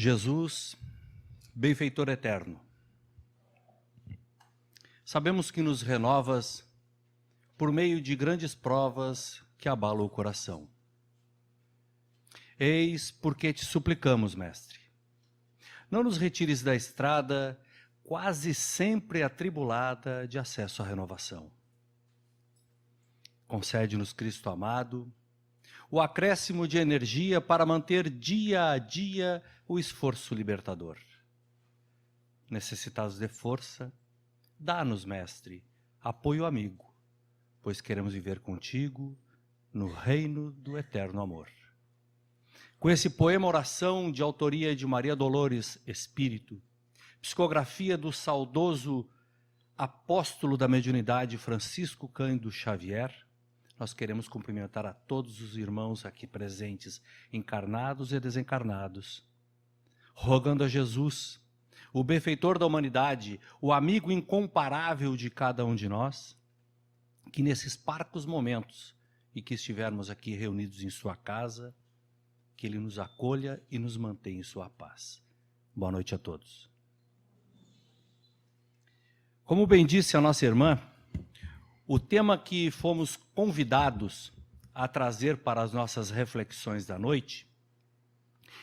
Jesus, benfeitor eterno, sabemos que nos renovas por meio de grandes provas que abalam o coração. Eis porque te suplicamos, Mestre, não nos retires da estrada quase sempre atribulada de acesso à renovação. Concede-nos, Cristo amado, o acréscimo de energia para manter dia a dia o esforço libertador. Necessitados de força, dá-nos, Mestre, apoio amigo, pois queremos viver contigo no reino do eterno amor. Com esse poema oração de autoria de Maria Dolores Espírito, psicografia do saudoso apóstolo da mediunidade Francisco Cândido Xavier, nós queremos cumprimentar a todos os irmãos aqui presentes, encarnados e desencarnados, rogando a Jesus, o benfeitor da humanidade, o amigo incomparável de cada um de nós, que nesses parcos momentos e que estivermos aqui reunidos em sua casa, que Ele nos acolha e nos mantenha em sua paz. Boa noite a todos. Como bem disse a nossa irmã, o tema que fomos convidados a trazer para as nossas reflexões da noite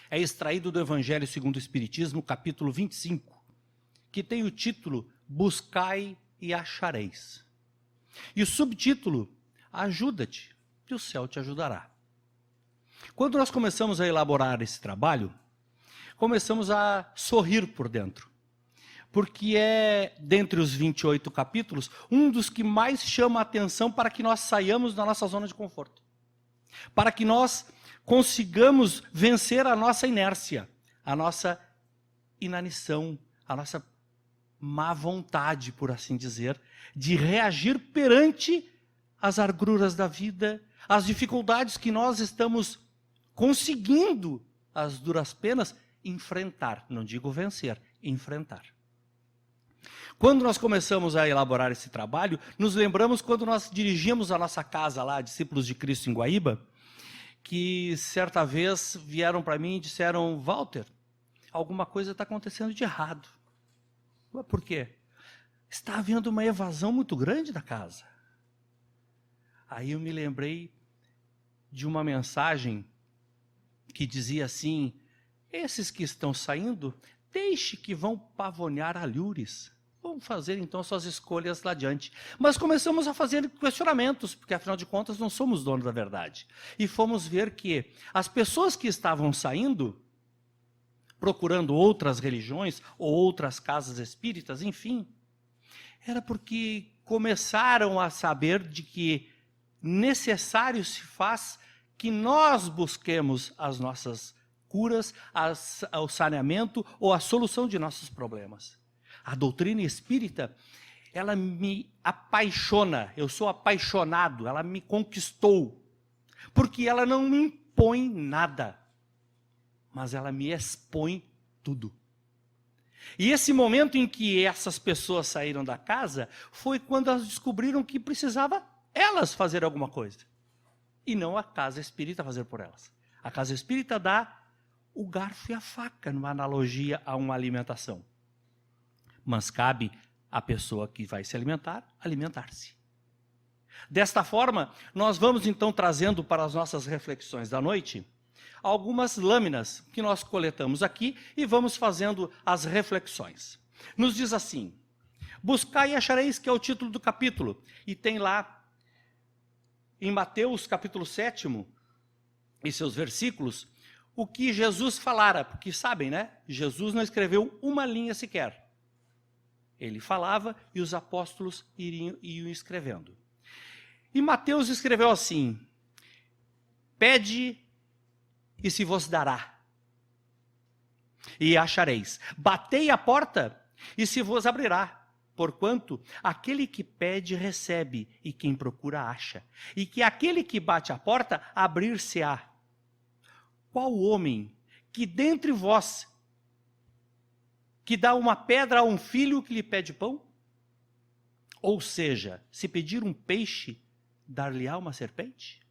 é extraído do Evangelho segundo o Espiritismo, capítulo 25, que tem o título Buscai e achareis. E o subtítulo, Ajuda-te, que o céu te ajudará. Quando nós começamos a elaborar esse trabalho, começamos a sorrir por dentro, porque é, dentre os 28 capítulos, um dos que mais chama a atenção para que nós saiamos da nossa zona de conforto, para que nós consigamos vencer a nossa inércia, a nossa inanição, a nossa má vontade, por assim dizer, de reagir perante as agruras da vida, as dificuldades que nós estamos conseguindo, as duras penas, enfrentar, não digo vencer, enfrentar. Quando nós começamos a elaborar esse trabalho, nos lembramos quando nós dirigíamos a nossa casa lá, Discípulos de Cristo em Guaíba, que certa vez vieram para mim e disseram, Walter, alguma coisa está acontecendo de errado. Ué, por quê? Está havendo uma evasão muito grande da casa. Aí eu me lembrei de uma mensagem que dizia assim, esses que estão saindo, deixe que vão pavonear alhures. Vamos fazer então suas escolhas lá adiante. Mas começamos a fazer questionamentos, porque afinal de contas não somos donos da verdade. E fomos ver que as pessoas que estavam saindo, procurando outras religiões ou outras casas espíritas, enfim, era porque começaram a saber de que necessário se faz que nós busquemos as nossas curas, o saneamento ou a solução de nossos problemas. A doutrina espírita, ela me apaixona, eu sou apaixonado, ela me conquistou, porque ela não me impõe nada, mas ela me expõe tudo. E esse momento em que essas pessoas saíram da casa, foi quando elas descobriram que precisava elas fazer alguma coisa, e não a casa espírita fazer por elas. A casa espírita dá o garfo e a faca, numa analogia a uma alimentação. Mas cabe à pessoa que vai se alimentar, alimentar-se. Desta forma, nós vamos então trazendo para as nossas reflexões da noite, algumas lâminas que nós coletamos aqui e vamos fazendo as reflexões. Nos diz assim, buscai e achareis, que é o título do capítulo, e tem lá, em Mateus capítulo 7, e seus versículos, o que Jesus falara, porque sabem, né? Jesus não escreveu uma linha sequer. Ele falava e os apóstolos iam escrevendo. E Mateus escreveu assim, pede e se vos dará, e achareis. Batei a porta e se vos abrirá, porquanto aquele que pede recebe, e quem procura acha, e que aquele que bate a porta abrir-se-á. Qual homem que dentre vós, que dá uma pedra a um filho que lhe pede pão? Ou seja, se pedir um peixe, dar-lhe-á uma serpente?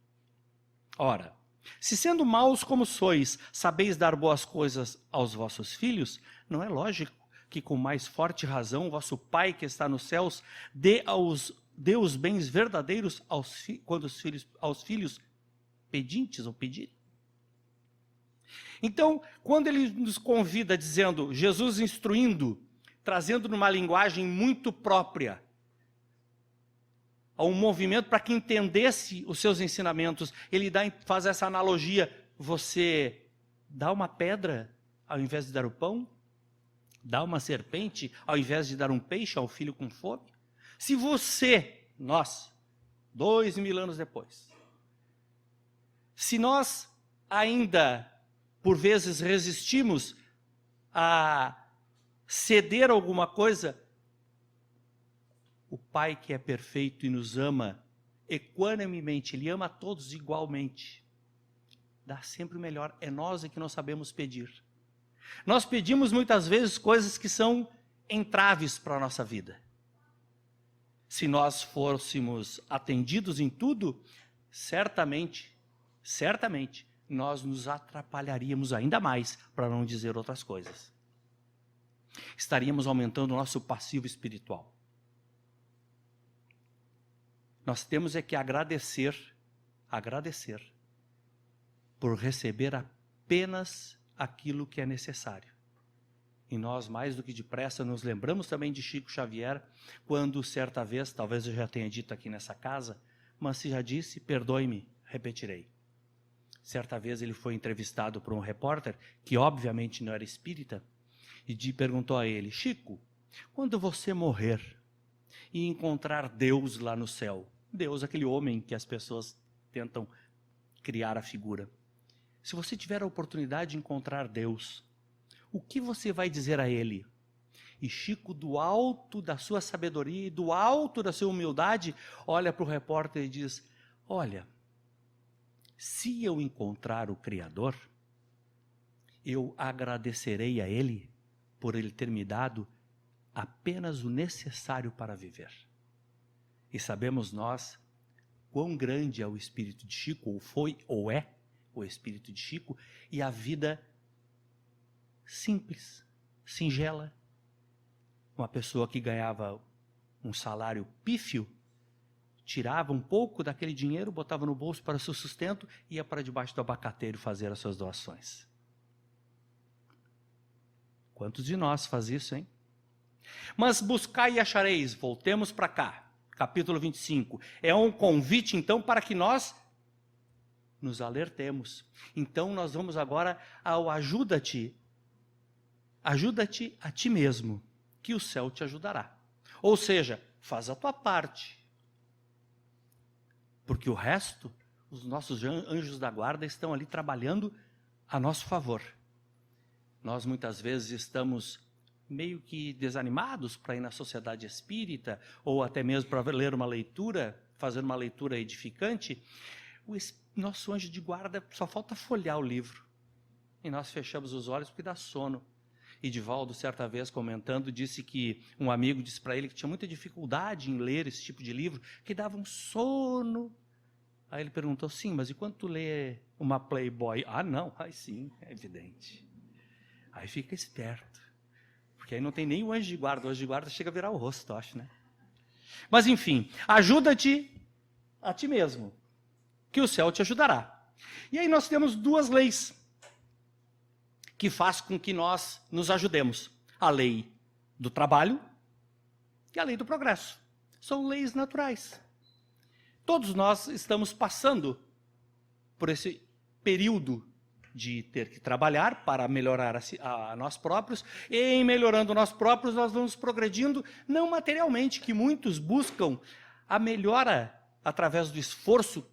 Ora, Se sendo maus como sois, sabeis dar boas coisas aos vossos filhos, não é lógico que com mais forte razão vosso Pai que está nos céus dê os bens verdadeiros aos filhos pedintes ou pedirem? Então, quando ele nos convida dizendo, Jesus instruindo, trazendo numa linguagem muito própria, a um movimento para que entendesse os seus ensinamentos, ele faz essa analogia: você dá uma pedra ao invés de dar o pão? Dá uma serpente ao invés de dar um peixe ao filho com fome? Se nós, 2000 anos depois, se nós ainda, por vezes, resistimos a ceder alguma coisa, o Pai que é perfeito e nos ama equanememente, Ele ama a todos igualmente, dá sempre o melhor. É nós que não sabemos pedir. Nós pedimos muitas vezes coisas que são entraves para a nossa vida. Se nós fôssemos atendidos em tudo, certamente, nós nos atrapalharíamos ainda mais, para não dizer outras coisas. Estaríamos aumentando o nosso passivo espiritual. Nós temos é que agradecer por receber apenas aquilo que é necessário. E nós, mais do que depressa, nos lembramos também de Chico Xavier, quando certa vez, talvez eu já tenha dito aqui nessa casa, mas se já disse, perdoe-me, repetirei. Certa vez ele foi entrevistado por um repórter, que obviamente não era espírita, e perguntou a ele: Chico, quando você morrer e encontrar Deus lá no céu, Deus, aquele homem que as pessoas tentam criar a figura, se você tiver a oportunidade de encontrar Deus, o que você vai dizer a Ele? E Chico, do alto da sua sabedoria e do alto da sua humildade, olha para o repórter e diz: olha, se eu encontrar o Criador, eu agradecerei a Ele por Ele ter me dado apenas o necessário para viver. E sabemos nós quão grande é o espírito de Chico, ou foi, ou é o espírito de Chico, e a vida simples, singela. Uma pessoa que ganhava um salário pífio, tirava um pouco daquele dinheiro, botava no bolso para o seu sustento e ia para debaixo do abacateiro fazer as suas doações. Quantos de nós faz isso, hein? Mas buscai e achareis, voltemos para cá. Capítulo 25, é um convite então para que nós nos alertemos. Então nós vamos agora ao ajuda-te a ti mesmo, que o céu te ajudará. Ou seja, faz a tua parte, porque o resto, os nossos anjos da guarda estão ali trabalhando a nosso favor. Nós muitas vezes estamos meio que desanimados para ir na sociedade espírita, ou até mesmo para ler uma leitura, fazer uma leitura edificante. Nosso anjo de guarda só falta folhear o livro. E nós fechamos os olhos porque dá sono. E Divaldo, certa vez comentando, disse que um amigo disse para ele que tinha muita dificuldade em ler esse tipo de livro, que dava um sono. Aí ele perguntou: sim, mas e quando tu lê uma Playboy? Ah, não, aí sim, é evidente. Aí fica esperto. Porque aí não tem nem o anjo de guarda. O anjo de guarda chega a virar o rosto, acho, né? Mas enfim, ajuda-te a ti mesmo, que o céu te ajudará. E aí nós temos duas leis que faz com que nós nos ajudemos. A lei do trabalho e a lei do progresso. São leis naturais. Todos nós estamos passando por esse período de ter que trabalhar para melhorar a nós próprios, e em melhorando nós próprios nós vamos progredindo, não materialmente, que muitos buscam a melhora através do esforço,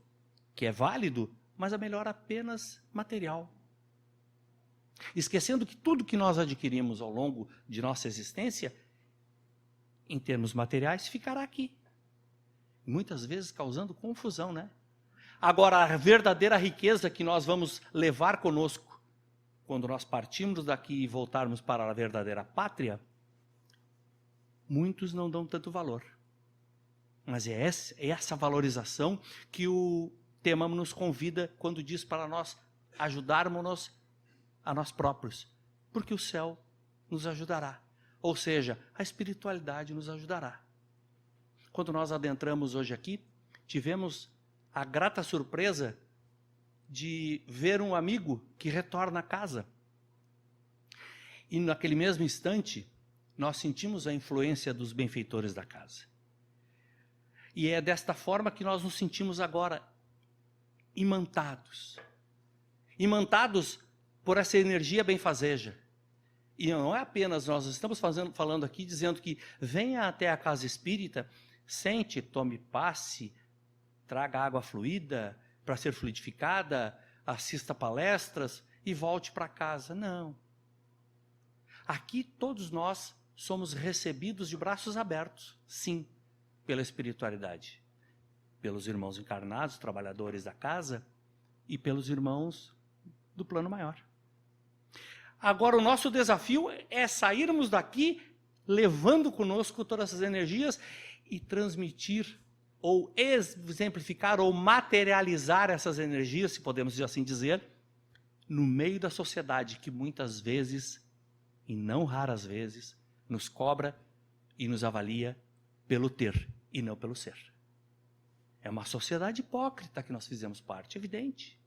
que é válido, mas a melhora apenas material. Esquecendo que tudo que nós adquirimos ao longo de nossa existência, em termos materiais, ficará aqui. Muitas vezes causando confusão, né? Agora, a verdadeira riqueza que nós vamos levar conosco, quando nós partirmos daqui e voltarmos para a verdadeira pátria, muitos não dão tanto valor. Mas é essa valorização que o tema nos convida quando diz para nós ajudarmos-nos a nós próprios, porque o céu nos ajudará. Ou seja, a espiritualidade nos ajudará. Quando nós adentramos hoje aqui, tivemos a grata surpresa de ver um amigo que retorna a casa. E naquele mesmo instante, nós sentimos a influência dos benfeitores da casa. E é desta forma que nós nos sentimos agora imantados. Imantados por essa energia benfazeja. E não é apenas nós estamos falando aqui, dizendo que venha até a casa espírita, sente, tome passe, traga água fluida para ser fluidificada, assista palestras e volte para casa. Não. Aqui todos nós somos recebidos de braços abertos, sim, pela espiritualidade, pelos irmãos encarnados, trabalhadores da casa e pelos irmãos do plano maior. Agora o nosso desafio é sairmos daqui levando conosco todas essas energias e transmitir ou exemplificar ou materializar essas energias, se podemos assim dizer, no meio da sociedade que muitas vezes, e não raras vezes, nos cobra e nos avalia pelo ter e não pelo ser. É uma sociedade hipócrita que nós fizemos parte, evidente.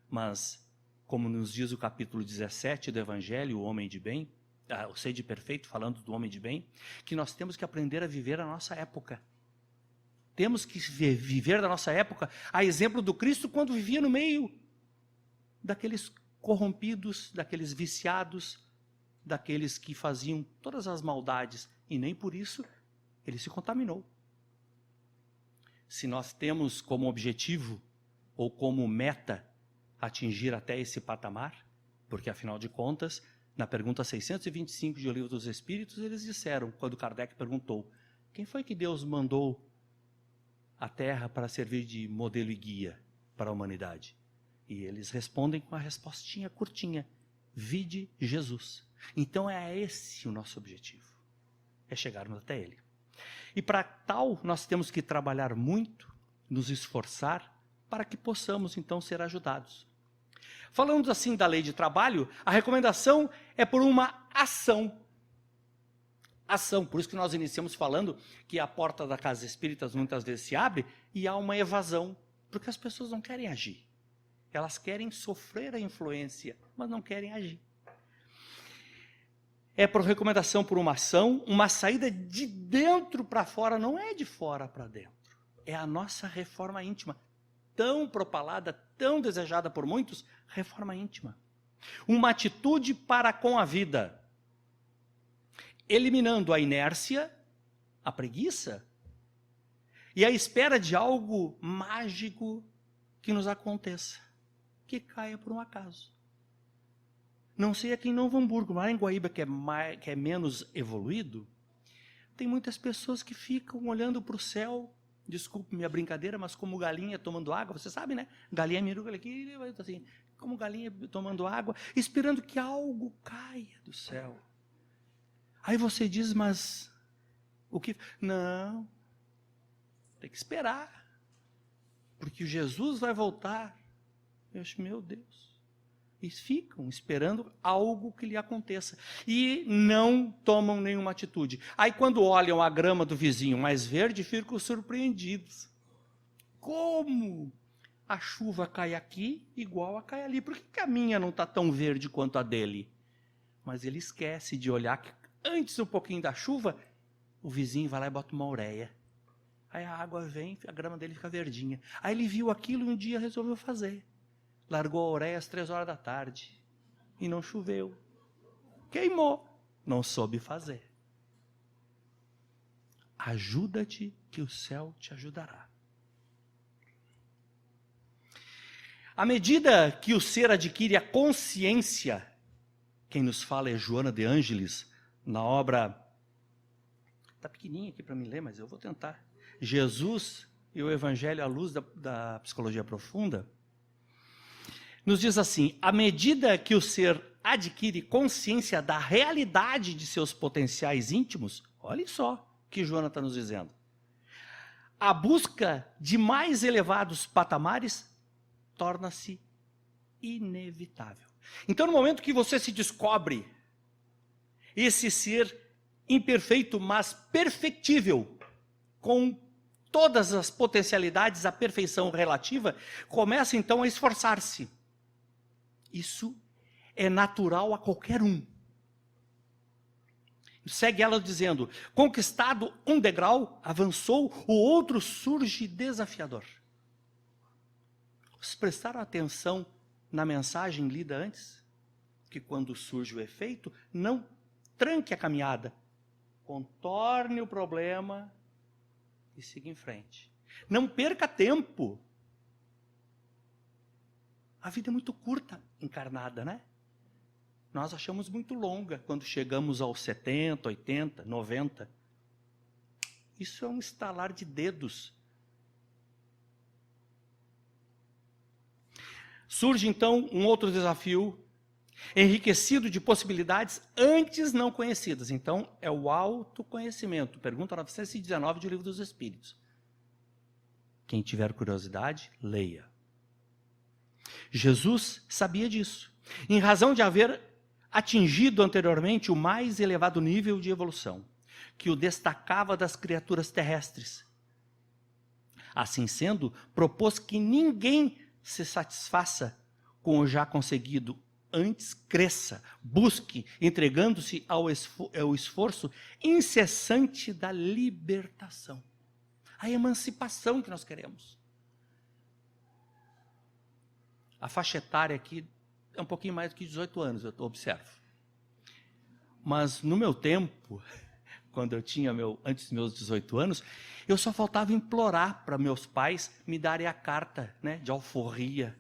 Mas, como nos diz o capítulo 17 do Evangelho, o homem de bem, o sede perfeito, falando do homem de bem, que nós temos que aprender a viver a nossa época. Temos que viver da nossa época a exemplo do Cristo quando vivia no meio daqueles corrompidos, daqueles viciados, daqueles que faziam todas as maldades e nem por isso ele se contaminou. Se nós temos como objetivo ou como meta atingir até esse patamar, porque afinal de contas, na pergunta 625 de O Livro dos Espíritos, eles disseram, quando Kardec perguntou, quem foi que Deus mandou a Terra para servir de modelo e guia para a humanidade? E eles respondem com uma respostinha curtinha, vide Jesus. Então é esse o nosso objetivo, é chegarmos até Ele. E para tal, nós temos que trabalhar muito, nos esforçar, para que possamos então ser ajudados. Falando assim da lei de trabalho, a recomendação é por uma ação. Ação, por isso que nós iniciamos falando que a porta da casa espírita muitas vezes se abre e há uma evasão, porque as pessoas não querem agir. Elas querem sofrer a influência, mas não querem agir. É por recomendação por uma ação, uma saída de dentro para fora, não é de fora para dentro. É a nossa reforma íntima, tão propalada, tão desejada por muitos, reforma íntima. Uma atitude para com a vida, eliminando a inércia, a preguiça e a espera de algo mágico que nos aconteça, que caia por um acaso. Não sei aqui em Novo Hamburgo, lá em Guaíba, que é menos evoluído, tem muitas pessoas que ficam olhando para o céu, desculpe minha brincadeira, mas como galinha tomando água, você sabe, né? Galinha miruga aqui, assim, como galinha tomando água, esperando que algo caia do céu. Aí você diz, mas o que? Não, tem que esperar, porque Jesus vai voltar. Eu acho, meu Deus. E ficam esperando algo que lhe aconteça. E não tomam nenhuma atitude. Aí quando olham a grama do vizinho mais verde, ficam surpreendidos. Como a chuva cai aqui igual a cai ali? Por que a minha não está tão verde quanto a dele? Mas ele esquece de olhar que antes um pouquinho da chuva, o vizinho vai lá e bota uma ureia. Aí a água vem, a grama dele fica verdinha. Aí ele viu aquilo e um dia resolveu fazer. Largou a ureia às 3 horas da tarde e não choveu. Queimou, não soube fazer. Ajuda-te que o céu te ajudará. À medida que o ser adquire a consciência, quem nos fala é Joana de Ângeles, na obra, está pequenininha aqui para mim ler, mas eu vou tentar, Jesus e o Evangelho à luz da psicologia profunda, nos diz assim, à medida que o ser adquire consciência da realidade de seus potenciais íntimos, olha só o que Joana está nos dizendo, a busca de mais elevados patamares torna-se inevitável. Então, no momento que você se descobre esse ser imperfeito, mas perfectível, com todas as potencialidades, a perfeição relativa, começa então a esforçar-se. Isso é natural a qualquer um. Segue ela dizendo: conquistado um degrau, avançou, o outro surge desafiador. Vocês prestaram atenção na mensagem lida antes? Que quando surge o efeito, não tranque a caminhada, contorne o problema e siga em frente. Não perca tempo. A vida é muito curta encarnada, né? Nós achamos muito longa quando chegamos aos 70, 80, 90. Isso é um estalar de dedos. Surge então um outro desafio, enriquecido de possibilidades antes não conhecidas. Então, é o autoconhecimento. Pergunta 919 do Livro dos Espíritos. Quem tiver curiosidade, leia. Jesus sabia disso, em razão de haver atingido anteriormente o mais elevado nível de evolução, que o destacava das criaturas terrestres. Assim sendo, propôs que ninguém se satisfaça com o já conseguido, antes cresça, busque, entregando-se ao esforço incessante da libertação, a emancipação que nós queremos. A faixa etária aqui é um pouquinho mais do que 18 anos, eu observo. Mas no meu tempo, quando eu tinha antes dos meus 18 anos, eu só faltava implorar para meus pais me darem a carta, né, de alforria.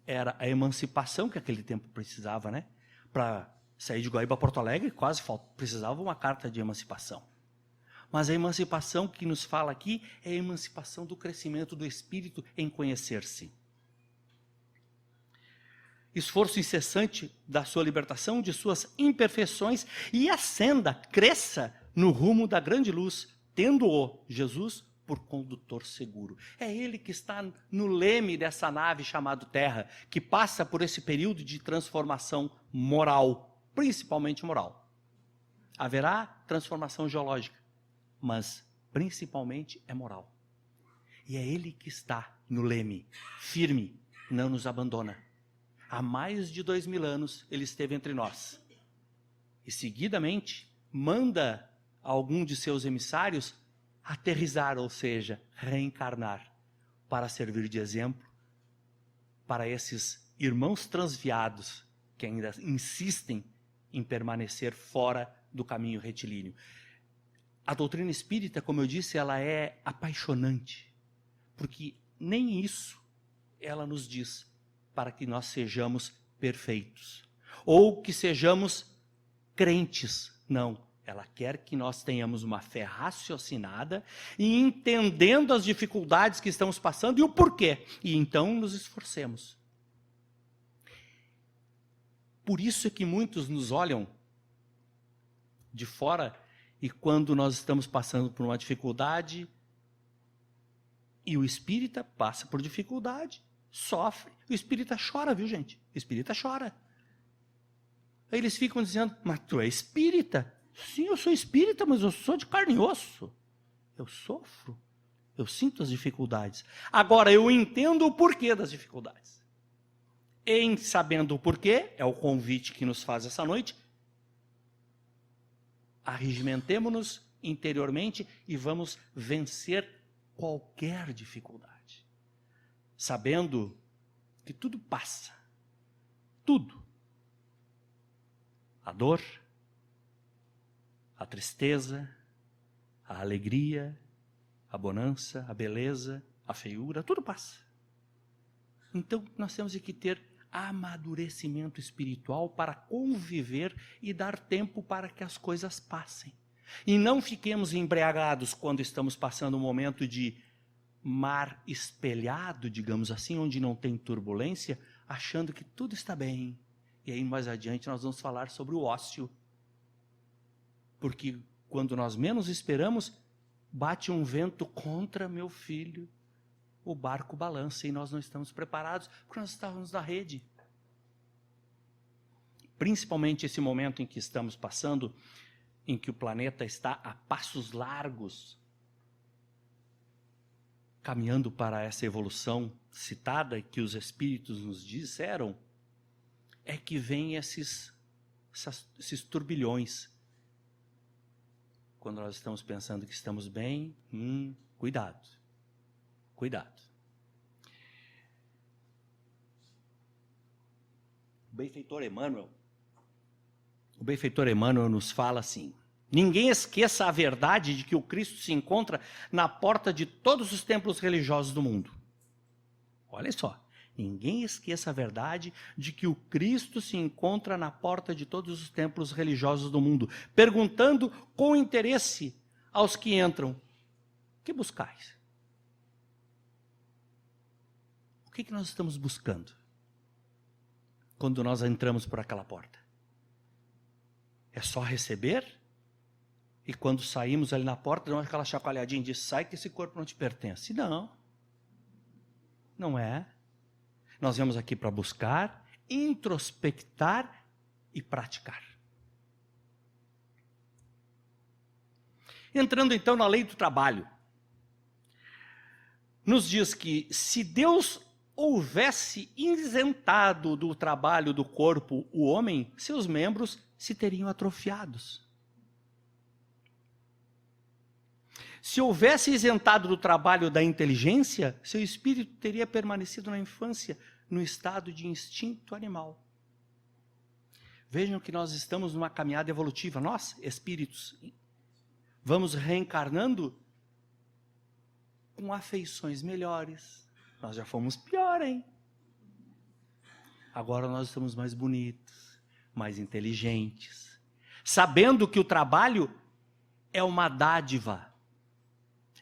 Era a emancipação que aquele tempo precisava, né? Para sair de Guaíba a Porto Alegre, quase precisava uma carta de emancipação. Mas a emancipação que nos fala aqui é a emancipação do crescimento do espírito em conhecer-se. Esforço incessante da sua libertação, de suas imperfeições, e ascenda, cresça no rumo da grande luz, tendo-o, Jesus, por condutor seguro. É ele que está no leme dessa nave chamada Terra, que passa por esse período de transformação moral, principalmente moral. Haverá transformação geológica, mas principalmente é moral. E é ele que está no leme, firme, não nos abandona. Há mais de 2000 anos ele esteve entre nós. E seguidamente manda algum de seus emissários aterrissar, ou seja, reencarnar, para servir de exemplo para esses irmãos transviados que ainda insistem em permanecer fora do caminho retilíneo. A doutrina espírita, como eu disse, ela é apaixonante, porque nem isso ela nos diz para que nós sejamos perfeitos, ou que sejamos crentes. Não, ela quer que nós tenhamos uma fé raciocinada e entendendo as dificuldades que estamos passando e o porquê, e então nos esforcemos. Por isso é que muitos nos olham de fora e quando nós estamos passando por uma dificuldade, e o espírita passa por dificuldade, sofre. O espírita chora, viu, gente? O espírita chora. Aí eles ficam dizendo, mas tu é espírita? Sim, eu sou espírita, mas eu sou de carne e osso. Eu sofro. Eu sinto as dificuldades. Agora, eu entendo o porquê das dificuldades. Em sabendo o porquê, é o convite que nos faz essa noite, arregimentemo-nos interiormente e vamos vencer qualquer dificuldade. Sabendo que tudo passa, tudo. A dor, a tristeza, a alegria, a bonança, a beleza, a feiura, tudo passa. Então nós temos que ter amadurecimento espiritual para conviver e dar tempo para que as coisas passem. E não fiquemos embriagados quando estamos passando um momento de mar espelhado, digamos assim, onde não tem turbulência, achando que tudo está bem. E aí mais adiante nós vamos falar sobre o ócio. Porque quando nós menos esperamos, bate um vento contra meu filho, o barco balança e nós não estamos preparados, porque nós estávamos na rede. Principalmente esse momento em que estamos passando, em que o planeta está a passos largos, caminhando para essa evolução citada, que os Espíritos nos disseram, é que vem esses turbilhões. Quando nós estamos pensando que estamos bem, cuidado. Cuidado. O benfeitor Emmanuel nos fala assim: ninguém esqueça a verdade de que o Cristo se encontra na porta de todos os templos religiosos do mundo. Olha só. Ninguém esqueça a verdade de que o Cristo se encontra na porta de todos os templos religiosos do mundo, perguntando com interesse aos que entram: que buscais? O que nós estamos buscando quando nós entramos por aquela porta? É só receber? E quando saímos ali na porta, damos aquela chacoalhadinha e diz: sai que esse corpo não te pertence. Não. Não é. Nós viemos aqui para buscar, introspectar e praticar. Entrando então na lei do trabalho, nos diz que se Deus houvesse isentado do trabalho do corpo o homem, seus membros se teriam atrofiados. Se houvesse isentado do trabalho da inteligência, seu espírito teria permanecido na infância, no estado de instinto animal. Vejam que nós estamos numa caminhada evolutiva. Nós, espíritos, vamos reencarnando com afeições melhores. Nós já fomos pior, hein? Agora nós estamos mais bonitos, mais inteligentes, sabendo que o trabalho é uma dádiva.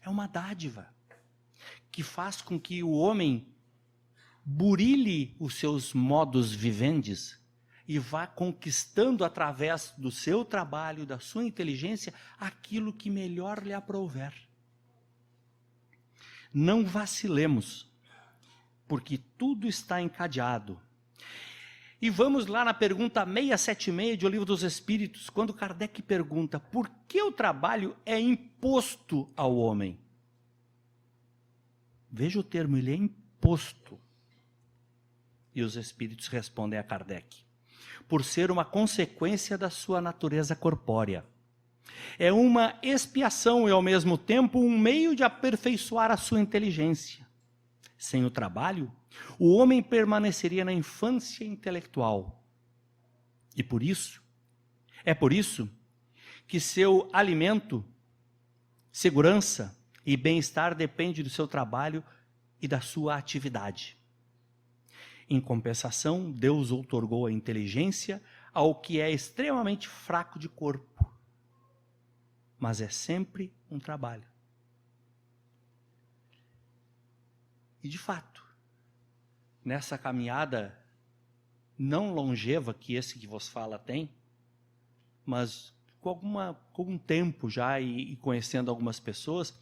É uma dádiva que faz com que o homem burilhe os seus modus vivendi e vá conquistando através do seu trabalho, da sua inteligência, aquilo que melhor lhe aprouver. Não vacilemos, porque tudo está encadeado. E vamos lá na pergunta 676 de O Livro dos Espíritos, quando Kardec pergunta: por que o trabalho é imposto ao homem? Veja o termo, ele é imposto. E os Espíritos respondem a Kardec: por ser uma consequência da sua natureza corpórea. É uma expiação e, ao mesmo tempo, um meio de aperfeiçoar a sua inteligência. Sem o trabalho, o homem permaneceria na infância intelectual. E por isso, que seu alimento, segurança e bem-estar depende do seu trabalho e da sua atividade. Em compensação, Deus outorgou a inteligência ao que é extremamente fraco de corpo. Mas é sempre um trabalho. E de fato, nessa caminhada não longeva que esse que vos fala tem, mas com algum tempo já e conhecendo algumas pessoas,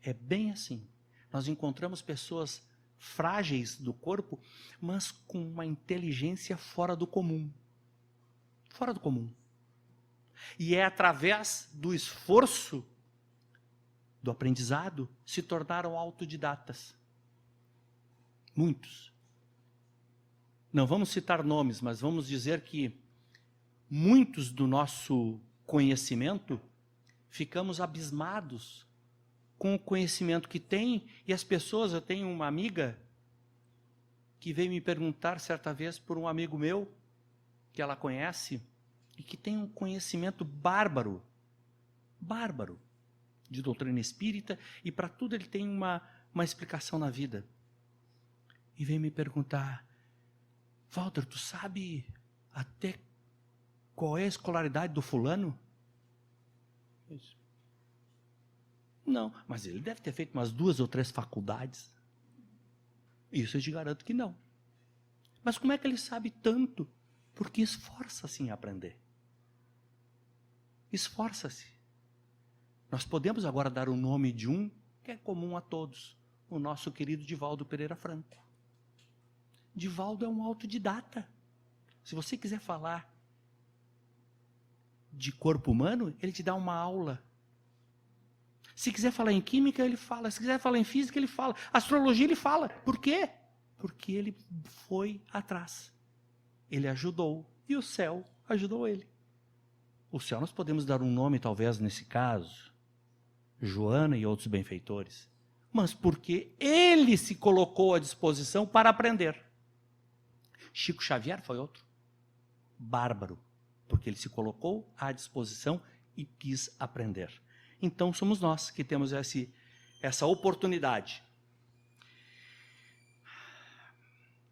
é bem assim. Nós encontramos pessoas frágeis do corpo, mas com uma inteligência fora do comum. Fora do comum. E é através do esforço, do aprendizado, se tornaram autodidatas. Muitos. Não vamos citar nomes, mas vamos dizer que muitos do nosso conhecimento ficamos abismados com o conhecimento que tem, e as pessoas, eu tenho uma amiga que veio me perguntar certa vez por um amigo meu, que ela conhece, e que tem um conhecimento bárbaro, de doutrina espírita, e para tudo ele tem uma explicação na vida. E veio me perguntar: Walter, tu sabe até qual é a escolaridade do fulano? Eu disse: não, mas ele deve ter feito umas 2 ou 3 faculdades. Isso eu te garanto que não. Mas como é que ele sabe tanto? Porque esforça-se em aprender. Esforça-se. Nós podemos agora dar o nome de um que é comum a todos, o nosso querido Divaldo Pereira Franco. Divaldo é um autodidata. Se você quiser falar de corpo humano, ele te dá uma aula. Se quiser falar em química, ele fala. Se quiser falar em física, ele fala. Astrologia, ele fala. Por quê? Porque ele foi atrás. Ele ajudou. E o céu ajudou ele. O céu nós podemos dar um nome, talvez, nesse caso. Joana e outros benfeitores. Mas porque ele se colocou à disposição para aprender. Chico Xavier foi outro. Bárbaro. Porque ele se colocou à disposição e quis aprender. Então somos nós que temos essa oportunidade.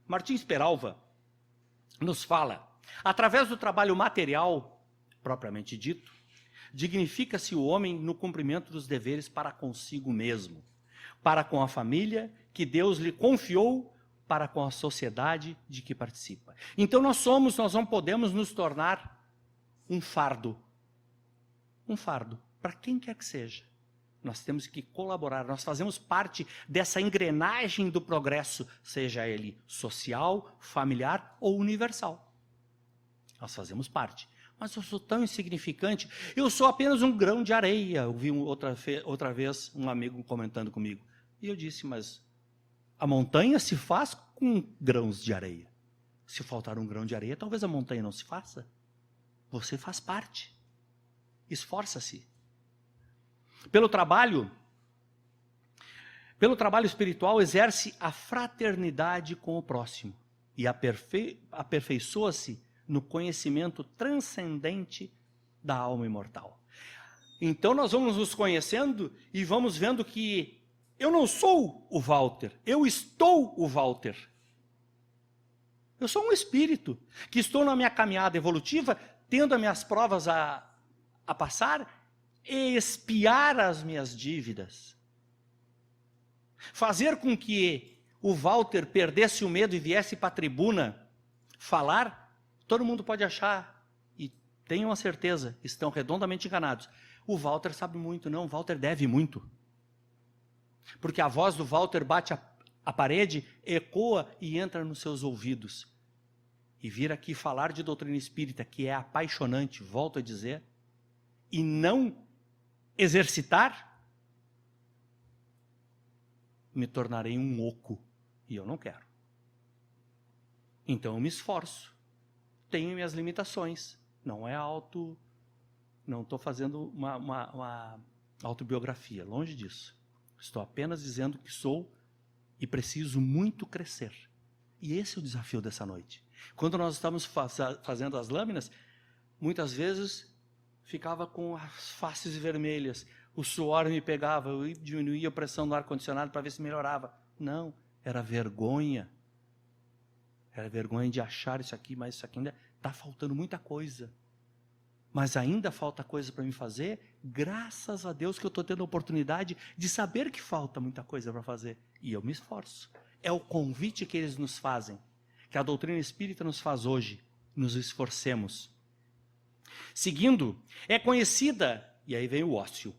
Martins Peralva nos fala, através do trabalho material, propriamente dito, dignifica-se o homem no cumprimento dos deveres para consigo mesmo, para com a família que Deus lhe confiou, para com a sociedade de que participa. Então nós não podemos nos tornar um fardo. Um fardo. Para quem quer que seja, nós temos que colaborar, nós fazemos parte dessa engrenagem do progresso, seja ele social, familiar ou universal. Nós fazemos parte. Mas eu sou tão insignificante, eu sou apenas um grão de areia. Eu vi outra vez um amigo comentando comigo. E eu disse, mas a montanha se faz com grãos de areia. Se faltar um grão de areia, talvez a montanha não se faça. Você faz parte. Esforça-se. Pelo trabalho espiritual, exerce a fraternidade com o próximo e aperfeiçoa-se no conhecimento transcendente da alma imortal. Então nós vamos nos conhecendo e vamos vendo que eu não sou o Walter, eu estou o Walter. Eu sou um espírito que estou na minha caminhada evolutiva, tendo as minhas provas a passar, e expiar as minhas dívidas. Fazer com que o Walter perdesse o medo e viesse para a tribuna falar, todo mundo pode achar, e tenham a certeza, estão redondamente enganados. O Walter sabe muito, não, o Walter deve muito. Porque a voz do Walter bate a parede, ecoa e entra nos seus ouvidos. E vir aqui falar de doutrina espírita, que é apaixonante, volto a dizer, e não exercitar, me tornarei um oco, e eu não quero. Então eu me esforço, tenho minhas limitações, não estou fazendo uma autobiografia, longe disso. Estou apenas dizendo que sou e preciso muito crescer. E esse é o desafio dessa noite. Quando nós estávamos fazendo as lâminas, muitas vezes ficava com as faces vermelhas, o suor me pegava, eu diminuía a pressão do ar-condicionado para ver se melhorava. Não, era vergonha. Era vergonha de achar isso aqui, mas isso aqui ainda está faltando muita coisa. Mas ainda falta coisa para me fazer, graças a Deus que eu estou tendo a oportunidade de saber que falta muita coisa para fazer. E eu me esforço. É o convite que eles nos fazem, que a doutrina espírita nos faz hoje. Nos esforcemos. Seguindo, é conhecida, e aí vem o ócio,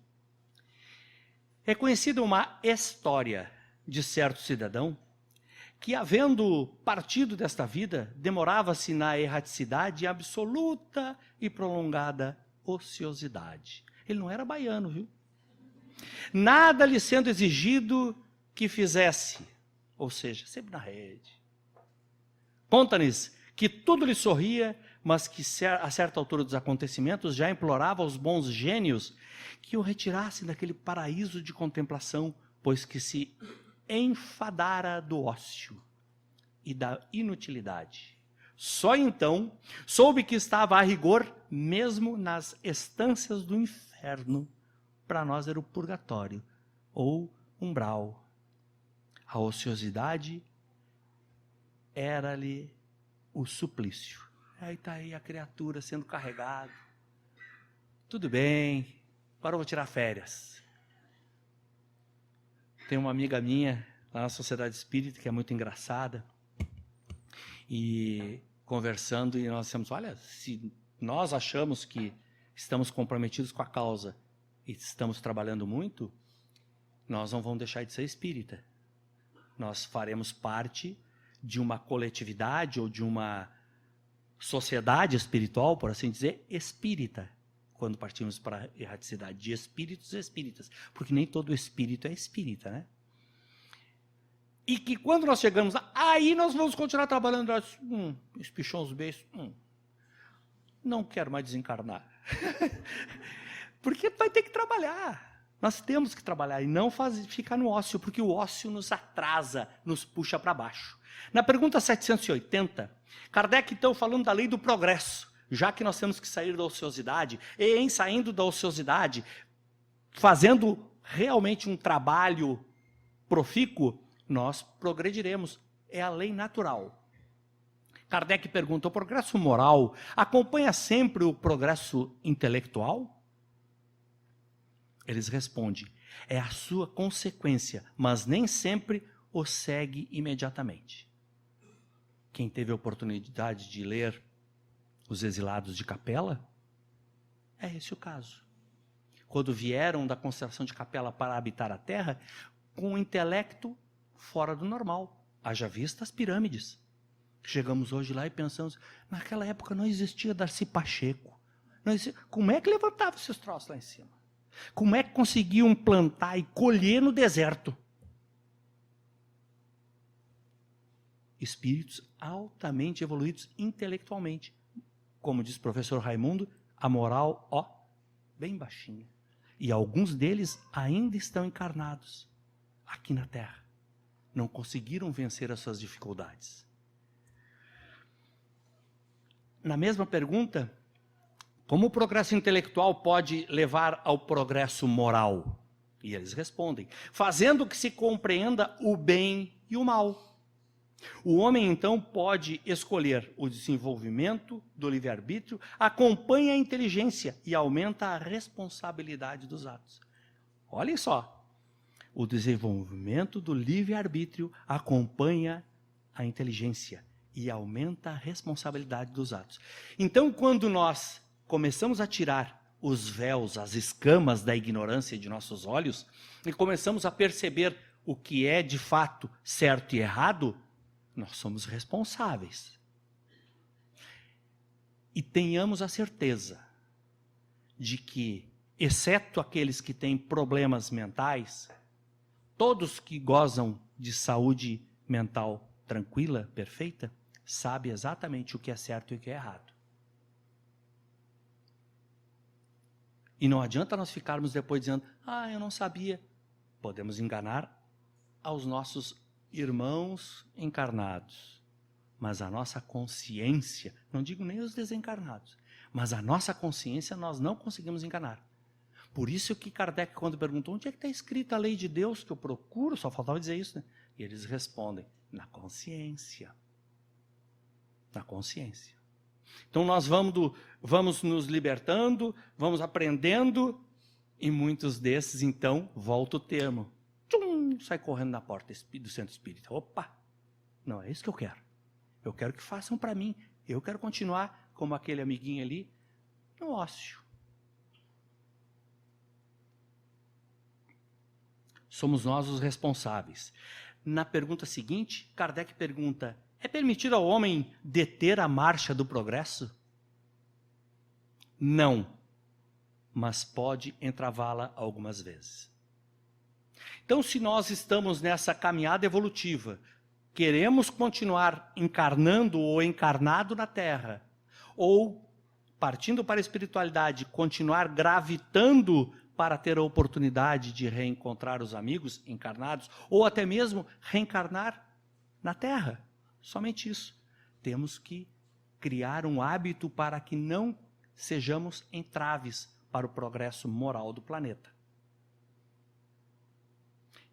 é conhecida uma história de certo cidadão que, havendo partido desta vida, demorava-se na erraticidade e absoluta e prolongada ociosidade. Ele não era baiano, viu? Nada lhe sendo exigido que fizesse, ou seja, sempre na rede. Conta-nos que tudo lhe sorria, mas que a certa altura dos acontecimentos já implorava aos bons gênios que o retirassem daquele paraíso de contemplação, pois que se enfadara do ócio e da inutilidade. Só então soube que estava a rigor mesmo nas estâncias do inferno. Para nós era o purgatório ou umbral. A ociosidade era-lhe o suplício. Aí está aí a criatura sendo carregada. Tudo bem, agora eu vou tirar férias. Tem uma amiga minha lá na Sociedade Espírita que é muito engraçada. E conversando, e nós dissemos, olha, se nós achamos que estamos comprometidos com a causa e estamos trabalhando muito, nós não vamos deixar de ser espírita. Nós faremos parte de uma coletividade ou de uma sociedade espiritual, por assim dizer, espírita, quando partimos para a erraticidade de espíritos espíritas, porque nem todo espírito é espírita, né? E que quando nós chegamos lá, aí nós vamos continuar trabalhando, espichou os beijos, não quero mais desencarnar. Porque vai ter que trabalhar. Nós temos que trabalhar e não ficar no ócio, porque o ócio nos atrasa, nos puxa para baixo. Na pergunta 780, Kardec, então, falando da lei do progresso, já que nós temos que sair da ociosidade, e em saindo da ociosidade, fazendo realmente um trabalho profícuo, nós progrediremos. É a lei natural. Kardec pergunta, o progresso moral acompanha sempre o progresso intelectual? Eles respondem, é a sua consequência, mas nem sempre o segue imediatamente. Quem teve a oportunidade de ler Os Exilados de Capela, é esse o caso. Quando vieram da constelação de Capela para habitar a Terra, com o intelecto fora do normal, haja vista as pirâmides. Chegamos hoje lá e pensamos, naquela época não existia Darcy Pacheco. Como é que levantava esses troços lá em cima? Como é que conseguiam plantar e colher no deserto? Espíritos altamente evoluídos intelectualmente. Como diz o professor Raimundo, a moral, bem baixinha. E alguns deles ainda estão encarnados aqui na Terra. Não conseguiram vencer as suas dificuldades. Na mesma pergunta, como o progresso intelectual pode levar ao progresso moral? E eles respondem, fazendo que se compreenda o bem e o mal. O homem, então, pode escolher o desenvolvimento do livre-arbítrio, acompanha a inteligência e aumenta a responsabilidade dos atos. Olhem só, o desenvolvimento do livre-arbítrio acompanha a inteligência e aumenta a responsabilidade dos atos. Então, quando nós começamos a tirar os véus, as escamas da ignorância de nossos olhos e começamos a perceber o que é de fato certo e errado, nós somos responsáveis. E tenhamos a certeza de que, exceto aqueles que têm problemas mentais, todos que gozam de saúde mental tranquila, perfeita, sabem exatamente o que é certo e o que é errado. E não adianta nós ficarmos depois dizendo, eu não sabia. Podemos enganar aos nossos irmãos encarnados. Mas a nossa consciência, não digo nem os desencarnados, mas a nossa consciência nós não conseguimos enganar. Por isso que Kardec, quando perguntou, onde é que está escrita a lei de Deus que eu procuro? Só faltava dizer isso, né? E eles respondem, na consciência. Na consciência. Então nós vamos nos libertando, vamos aprendendo, e muitos desses, então, volta o termo. Sai correndo na porta do centro espírita. Opa! Não é isso que eu quero. Eu quero que façam para mim. Eu quero continuar como aquele amiguinho ali, no ócio. Somos nós os responsáveis. Na pergunta seguinte, Kardec pergunta, é permitido ao homem deter a marcha do progresso? Não, mas pode entravá-la algumas vezes. Então, se nós estamos nessa caminhada evolutiva, queremos continuar encarnando ou encarnado na Terra, ou, partindo para a espiritualidade, continuar gravitando para ter a oportunidade de reencontrar os amigos encarnados, ou até mesmo reencarnar na Terra, somente isso. Temos que criar um hábito para que não sejamos entraves para o progresso moral do planeta.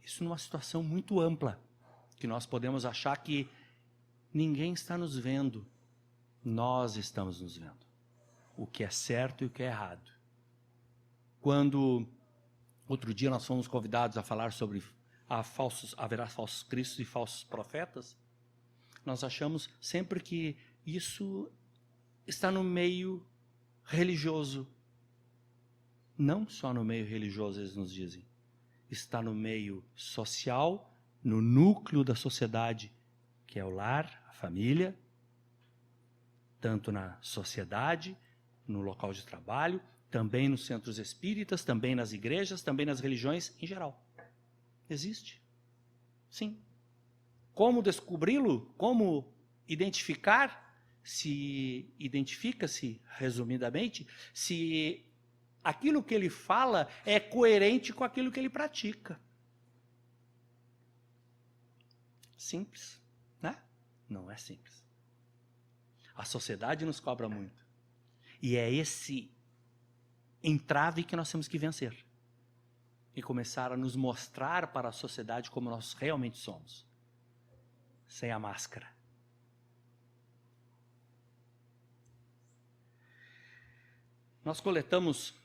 Isso numa situação muito ampla, que nós podemos achar que ninguém está nos vendo, nós estamos nos vendo. O que é certo e o que é errado. Quando, outro dia, nós fomos convidados a falar sobre haverá falsos cristos e falsos profetas, nós achamos sempre que isso está no meio religioso. não só no meio religioso, eles nos dizem. Está no meio social, no núcleo da sociedade, que é o lar, a família, tanto na sociedade, no local de trabalho, também nos centros espíritas, também nas igrejas, também nas religiões em geral. Existe. Sim. Como descobri-lo? Como identificar? Se identifica-se, resumidamente, se aquilo que ele fala é coerente com aquilo que ele pratica. Simples, né? Não é simples. A sociedade nos cobra muito. E é esse entrave que nós temos que vencer. E começar a nos mostrar para a sociedade como nós realmente somos. Sem a máscara. Nós coletamos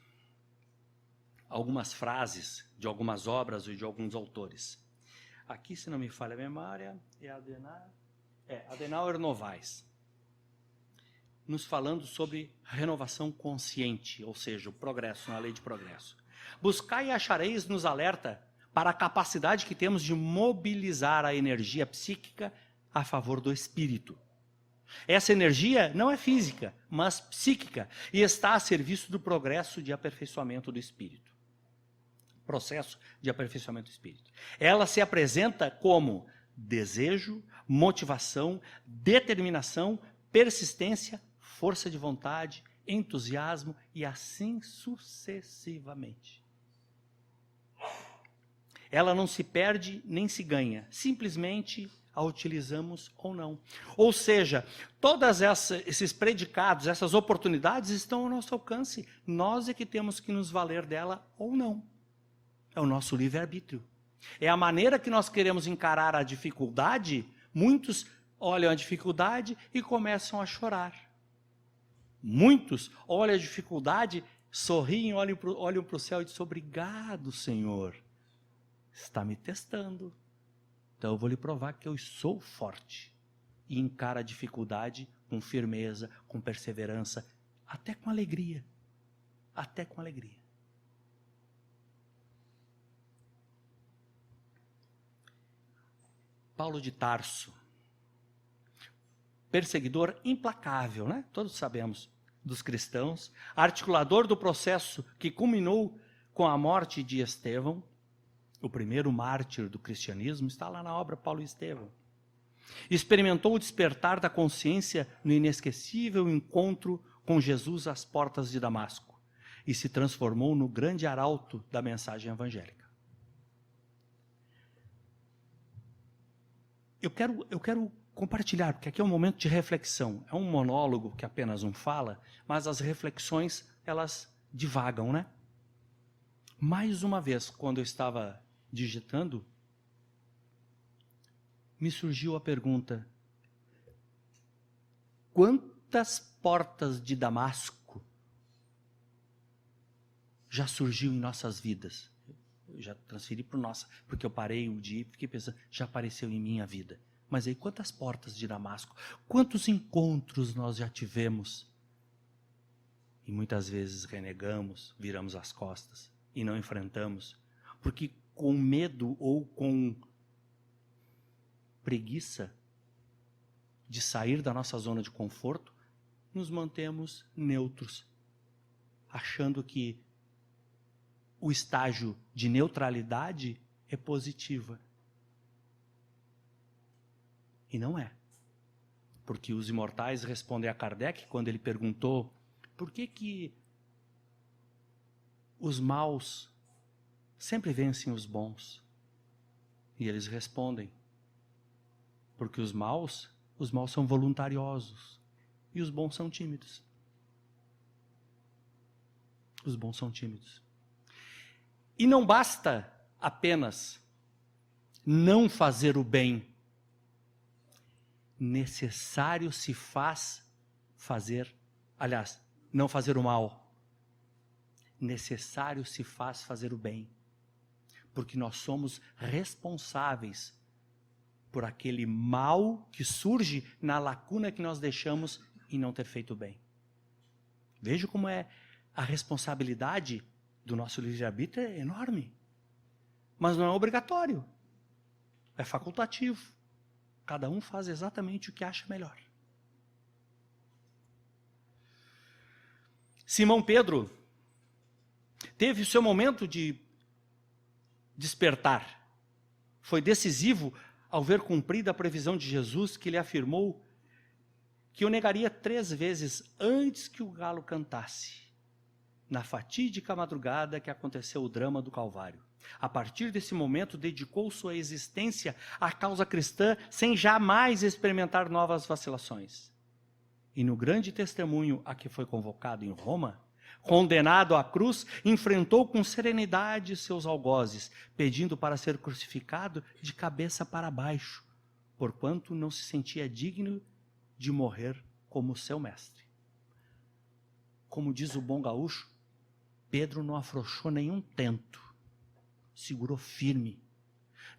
algumas frases de algumas obras ou de alguns autores. Aqui, se não me falha a memória, é Adenauer Novaes, nos falando sobre renovação consciente, ou seja, o progresso, na lei de progresso. Buscai e achareis nos alerta para a capacidade que temos de mobilizar a energia psíquica a favor do espírito. Essa energia não é física, mas psíquica, e está a serviço do progresso de aperfeiçoamento do espírito. Processo de aperfeiçoamento do espírito. Ela se apresenta como desejo, motivação, determinação, persistência, força de vontade, entusiasmo e assim sucessivamente. Ela não se perde nem se ganha, simplesmente a utilizamos ou não. Ou seja, todos esses predicados, essas oportunidades estão ao nosso alcance. Nós é que temos que nos valer dela ou não. É o nosso livre-arbítrio. É a maneira que nós queremos encarar a dificuldade. Muitos olham a dificuldade e começam a chorar. Muitos olham a dificuldade, sorriem, olham para o céu e dizem: obrigado, Senhor. Está me testando. Então eu vou lhe provar que eu sou forte. E encara a dificuldade com firmeza, com perseverança, até com alegria. Até com alegria. Paulo de Tarso, perseguidor implacável, né? Todos sabemos, dos cristãos, articulador do processo que culminou com a morte de Estevão, o primeiro mártir do cristianismo, está lá na obra Paulo e Estevão. Experimentou o despertar da consciência no inesquecível encontro com Jesus às portas de Damasco e se transformou no grande arauto da mensagem evangélica. Eu quero compartilhar, porque aqui é um momento de reflexão. É um monólogo que apenas um fala, mas as reflexões, elas divagam, né? Mais uma vez, quando eu estava digitando, me surgiu a pergunta: quantas portas de Damasco já surgiu em nossas vidas? Eu já transferi para o nosso, porque eu parei o dia e fiquei pensando, já apareceu em minha vida. Mas aí, quantas portas de Damasco? Quantos encontros nós já tivemos? E muitas vezes renegamos, viramos as costas e não enfrentamos, porque com medo ou com preguiça de sair da nossa zona de conforto, nos mantemos neutros, achando que o estágio de neutralidade é positiva. E não é. Porque os imortais respondem a Kardec quando ele perguntou por que os maus sempre vencem os bons. E eles respondem: porque os maus são voluntariosos e os bons são tímidos. Os bons são tímidos. E não basta apenas não fazer o bem. Necessário se faz fazer, aliás, não fazer o mal. Necessário se faz fazer o bem. Porque nós somos responsáveis por aquele mal que surge na lacuna que nós deixamos em não ter feito o bem. Veja como é a responsabilidade do nosso livre-arbítrio é enorme. Mas não é obrigatório. É facultativo. Cada um faz exatamente o que acha melhor. Simão Pedro teve o seu momento de despertar. Foi decisivo ao ver cumprida a previsão de Jesus, que lhe afirmou que o negaria 3 vezes antes que o galo cantasse, na fatídica madrugada que aconteceu o drama do Calvário. A partir desse momento, dedicou sua existência à causa cristã, sem jamais experimentar novas vacilações. E no grande testemunho a que foi convocado em Roma, condenado à cruz, enfrentou com serenidade seus algozes, pedindo para ser crucificado de cabeça para baixo, porquanto não se sentia digno de morrer como seu mestre. Como diz o bom gaúcho, Pedro não afrouxou nenhum tento, segurou firme.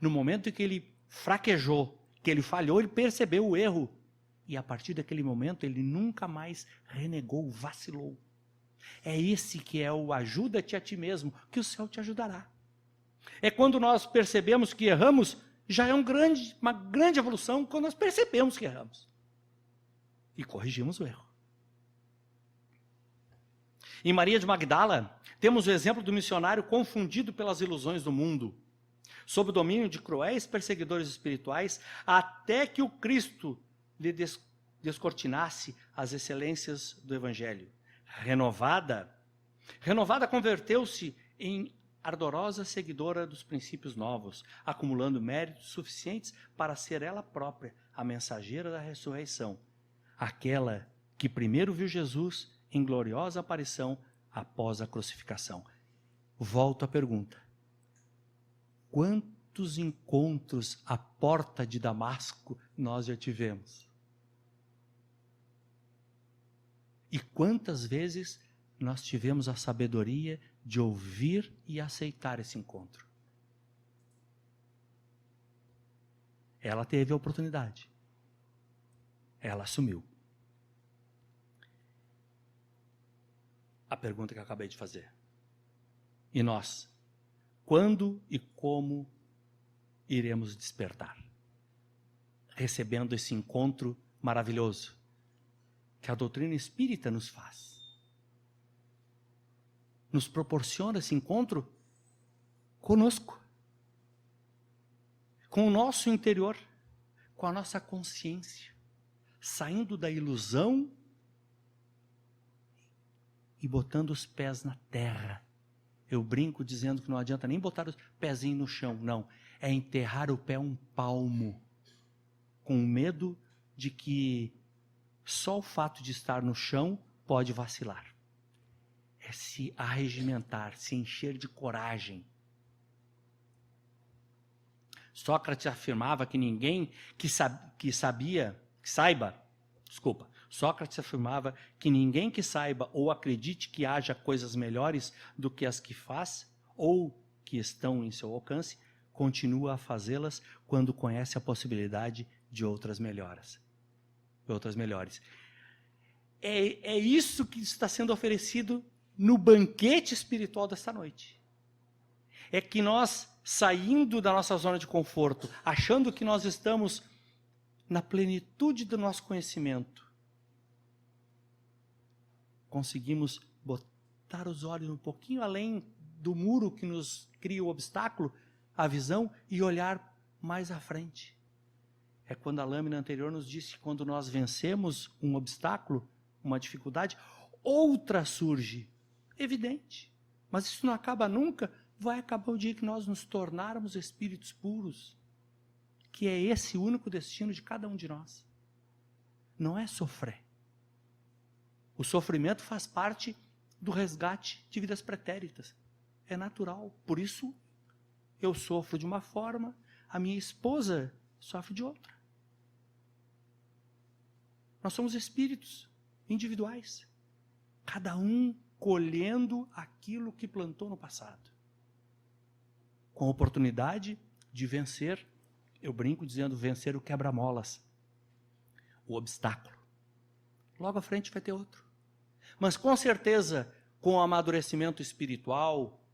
No momento em que ele fraquejou, que ele falhou, ele percebeu o erro. E a partir daquele momento ele nunca mais renegou, vacilou. É esse que é o ajuda-te a ti mesmo, que o céu te ajudará. É quando nós percebemos que erramos, já é uma grande evolução quando nós percebemos que erramos. E corrigimos o erro. Em Maria de Magdala, temos o exemplo do missionário confundido pelas ilusões do mundo, sob o domínio de cruéis perseguidores espirituais, até que o Cristo lhe descortinasse as excelências do Evangelho. Renovada, converteu-se em ardorosa seguidora dos princípios novos, acumulando méritos suficientes para ser ela própria a mensageira da ressurreição, aquela que primeiro viu Jesus em gloriosa aparição após a crucificação. Volto à pergunta: quantos encontros à porta de Damasco nós já tivemos? E quantas vezes nós tivemos a sabedoria de ouvir e aceitar esse encontro? Ela teve a oportunidade. Ela assumiu. A pergunta que eu acabei de fazer. E nós? Quando e como iremos despertar? Recebendo esse encontro maravilhoso que a doutrina espírita nos faz. Nos proporciona esse encontro conosco, com o nosso interior, com a nossa consciência, saindo da ilusão e botando os pés na terra. Eu brinco dizendo que não adianta nem botar os pezinhos no chão, não. É enterrar o pé um palmo, com medo de que só o fato de estar no chão pode vacilar. É se arregimentar, se encher de coragem. Sócrates afirmava que ninguém Sócrates afirmava que ninguém que saiba ou acredite que haja coisas melhores do que as que faz ou que estão em seu alcance, continua a fazê-las quando conhece a possibilidade de outras melhores. É isso que está sendo oferecido no banquete espiritual desta noite. É que nós, saindo da nossa zona de conforto, achando que nós estamos na plenitude do nosso conhecimento, conseguimos botar os olhos um pouquinho além do muro que nos cria o obstáculo, a visão, e olhar mais à frente. É quando a lâmina anterior nos disse que quando nós vencemos um obstáculo, uma dificuldade, outra surge. Evidente. Mas isso não acaba nunca. Vai acabar o dia que nós nos tornarmos espíritos puros, que é esse o único destino de cada um de nós. Não é sofrer. O sofrimento faz parte do resgate de vidas pretéritas. É natural. Por isso, eu sofro de uma forma, a minha esposa sofre de outra. Nós somos espíritos individuais. Cada um colhendo aquilo que plantou no passado. Com a oportunidade de vencer, eu brinco dizendo vencer o quebra-molas, o obstáculo. Logo à frente vai ter outro. Mas com certeza, com o amadurecimento espiritual,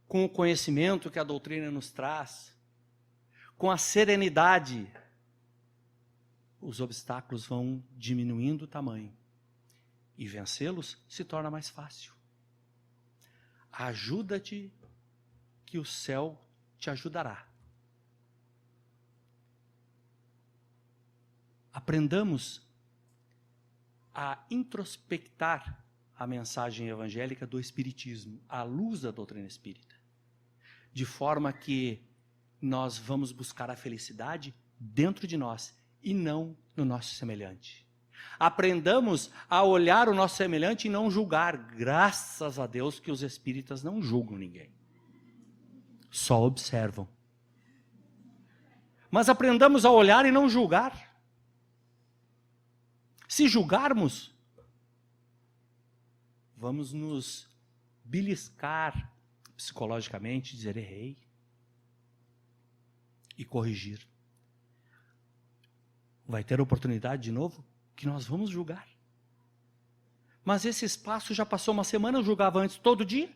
com o conhecimento que a doutrina nos traz, com a serenidade, os obstáculos vão diminuindo o tamanho e vencê-los se torna mais fácil. Ajuda-te que o céu te ajudará. Aprendamos a introspectar a mensagem evangélica do Espiritismo, à luz da doutrina espírita, de forma que nós vamos buscar a felicidade dentro de nós e não no nosso semelhante. Aprendamos a olhar o nosso semelhante e não julgar. Graças a Deus que os espíritas não julgam ninguém, só observam. Mas aprendamos a olhar e não julgar. Se julgarmos, vamos nos beliscar psicologicamente, dizer errei e corrigir. Vai ter oportunidade de novo que nós vamos julgar. Mas esse espaço já passou uma semana, eu julgava antes todo dia,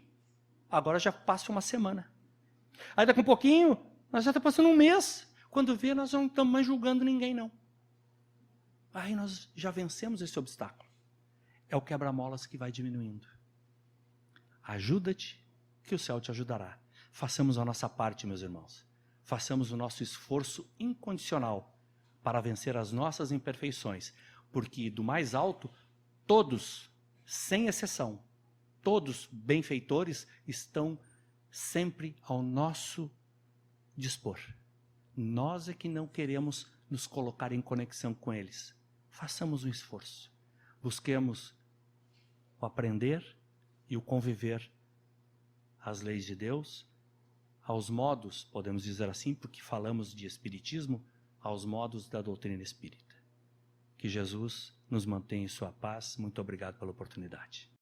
agora já passa uma semana. Aí daqui a um pouquinho, nós já está passando um mês, quando vê nós não estamos mais julgando ninguém não. Aí nós já vencemos esse obstáculo. É o quebra-molas que vai diminuindo. Ajuda-te, que o céu te ajudará. Façamos a nossa parte, meus irmãos. Façamos o nosso esforço incondicional para vencer as nossas imperfeições. Porque do mais alto, todos, sem exceção, todos benfeitores estão sempre ao nosso dispor. Nós é que não queremos nos colocar em conexão com eles. Façamos um esforço. Busquemos o aprender e o conviver às leis de Deus, aos modos, podemos dizer assim, porque falamos de espiritismo, aos modos da doutrina espírita. Que Jesus nos mantenha em sua paz. Muito obrigado pela oportunidade.